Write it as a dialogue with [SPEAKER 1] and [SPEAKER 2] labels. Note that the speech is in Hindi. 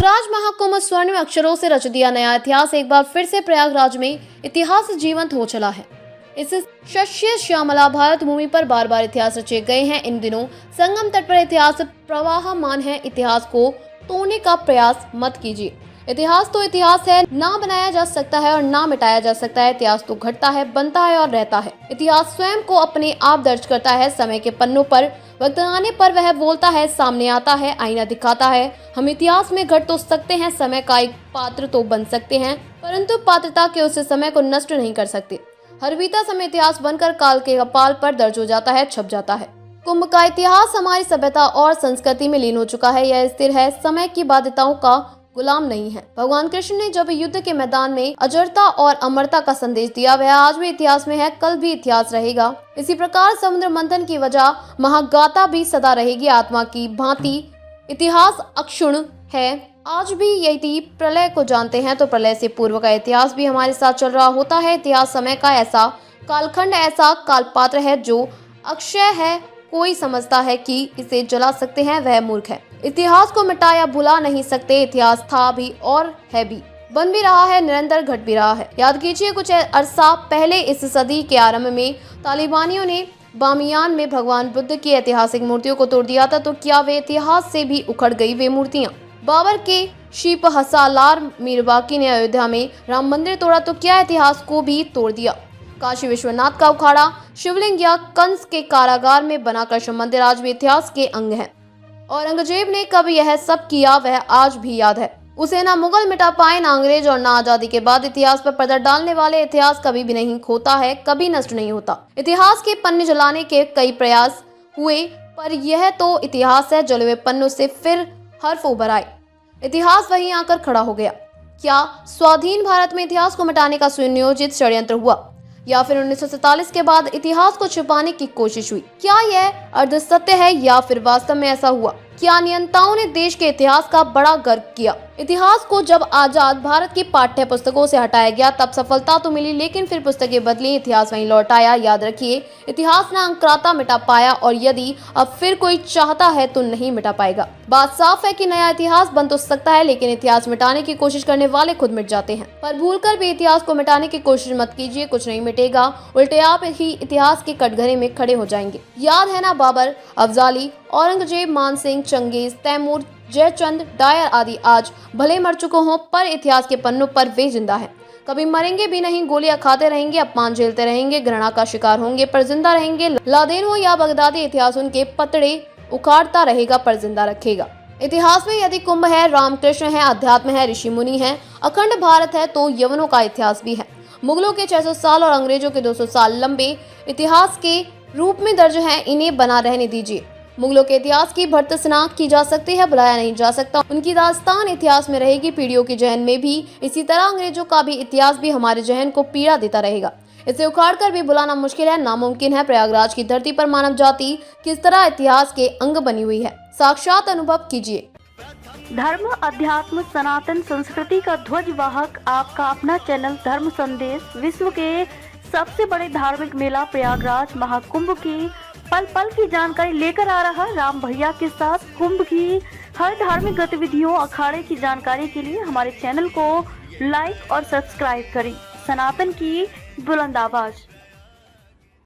[SPEAKER 1] प्रयागराज महाकुंभ स्वर्ण अक्षरों से रच दिया नया इतिहास। एक बार फिर से प्रयागराज में इतिहास जीवंत हो चला है। इस शस्य श्यामला भारत भूमि पर बार बार इतिहास रचे गए हैं। इन दिनों संगम तट पर इतिहास प्रवाहमान है। इतिहास को तोड़ने का प्रयास मत कीजिए। इतिहास तो इतिहास है, ना बनाया जा सकता है और ना मिटाया जा सकता है। इतिहास तो घटता है, बनता है और रहता है। इतिहास स्वयं को अपने आप दर्ज करता है। समय के पन्नों पर वक्त आने पर वह बोलता है, सामने आता है, आईना दिखाता है। हम इतिहास में घट तो सकते हैं, समय का एक पात्र तो बन सकते हैं, परंतु पात्रता के उस समय को नष्ट नहीं कर सकते। हर बीता समय इतिहास बनकर काल के कपाल पर दर्ज हो जाता है, छप जाता है। कुंभ का इतिहास हमारी सभ्यता और संस्कृति में लीन हो चुका है। यह स्थिर है, समय की बाध्यताओं का गुलाम नहीं है। भगवान कृष्ण ने जब युद्ध के मैदान में अजरता और अमरता का संदेश दिया, वह आज भी इतिहास में है, कल भी इतिहास रहेगा। इसी प्रकार समुद्र मंथन की वजह महागाथा भी सदा रहेगी। आत्मा की भांति इतिहास अक्षुण्ण है। आज भी यदि प्रलय को जानते हैं तो प्रलय से पूर्व का इतिहास भी हमारे साथ चल रहा होता है। इतिहास समय का ऐसा कालखंड, ऐसा कालपात्र है जो अक्षय है। कोई समझता है कि इसे जला सकते हैं, वह मूर्ख है। इतिहास को मिटा या भुला नहीं सकते। इतिहास था भी और है भी, बन भी रहा है, निरंतर घट भी रहा है। याद कीजिए, कुछ अरसा पहले इस सदी के आरंभ में तालिबानियों ने बामियान में भगवान बुद्ध की ऐतिहासिक मूर्तियों को तोड़ दिया था। तो क्या वे इतिहास से भी उखड़ गई वे मूर्तियां? बाबर के शीप हसालार मीरबाकी ने अयोध्या में राम मंदिर तोड़ा, तो क्या इतिहास को भी तोड़ दिया? काशी विश्वनाथ का उखाड़ा शिवलिंग या कंस के कारागार में बना कृष्ण मंदिर आज भी इतिहास के अंग है। औरंगजेब ने कब यह सब किया, वह आज भी याद है। उसे ना मुगल मिटा पाए, ना अंग्रेज, और ना आजादी के बाद इतिहास पर पर्दा डालने वाले। इतिहास कभी भी नहीं खोता है, कभी नष्ट नहीं होता। इतिहास के पन्ने जलाने के कई प्रयास हुए, पर यह तो इतिहास है, जले हुए पन्नों से फिर हर्फ उभर आए। इतिहास वहीं आकर खड़ा हो गया। क्या स्वाधीन भारत में इतिहास को मिटाने का सुनियोजित षड्यंत्र हुआ, या फिर 1947 के बाद इतिहास को छुपाने की कोशिश हुई? क्या यह अर्धसत्य है या फिर वास्तव में ऐसा हुआ? क्या नियंताओं ने देश के इतिहास का बड़ा गर्व किया? इतिहास को जब आजाद भारत की पाठ्य पुस्तकों से हटाया गया तब सफलता तो मिली, लेकिन फिर पुस्तकें बदली, इतिहास वहीं लौट आया। याद रखिए, इतिहास ना अंकराता मिटा पाया, और यदि अब फिर कोई चाहता है तो नहीं मिटा पाएगा। बात साफ है कि नया इतिहास बन तो सकता है, लेकिन इतिहास मिटाने की कोशिश करने वाले खुद मिट जाते हैं। पर भूलकर भी इतिहास को मिटाने की कोशिश मत कीजिए, कुछ नहीं मिटेगा, उल्टे आप ही इतिहास के कटघरे में खड़े हो जाएंगे। याद है ना, बाबर, अफजाली, औरंगजेब, मानसिंह, चंगेज, तैमूर, जयचंद, डायर आदि आज भले मर चुके हों, पर इतिहास के पन्नों पर वे जिंदा हैं। कभी मरेंगे भी नहीं, गोलियां खाते रहेंगे, अपमान झेलते रहेंगे, घृणा का शिकार होंगे, पर जिंदा रहेंगे। लादेन हो या बगदादी, इतिहास उनके पतड़े उखाड़ता रहेगा पर जिंदा रखेगा। इतिहास में यदि कुंभ है, रामकृष्ण है, अध्यात्म है, ऋषि मुनि है, अखंड भारत है, तो यवनों का इतिहास भी है। मुगलों के 600 साल और अंग्रेजों के 200 साल लंबे इतिहास के रूप में दर्ज हैं, इन्हें बना रहने दीजिए। मुगलों के इतिहास की भर्त्सना की जा सकती है, बुलाया नहीं जा सकता। उनकी दास्तान इतिहास में रहेगी, पीढ़ियों के जहन में भी। इसी तरह अंग्रेजों का भी इतिहास भी हमारे जहन को पीड़ा देता रहेगा। इसे उखाड़कर भी बुलाना मुश्किल है, नामुमकिन है। प्रयागराज की धरती पर मानव जाति किस तरह इतिहास के अंग बनी हुई है, साक्षात अनुभव कीजिए।
[SPEAKER 2] धर्म, अध्यात्म, सनातन संस्कृति का ध्वजवाहक आपका अपना चैनल धर्म संदेश विश्व के सबसे बड़े धार्मिक मेला प्रयागराज महाकुंभ की पल पल की जानकारी लेकर आ रहा राम भैया के साथ। कुंभ की हर धार्मिक गतिविधियों, अखाड़े की जानकारी के लिए हमारे चैनल को लाइक और सब्सक्राइब करें। सनातन की बुलंद आवाज।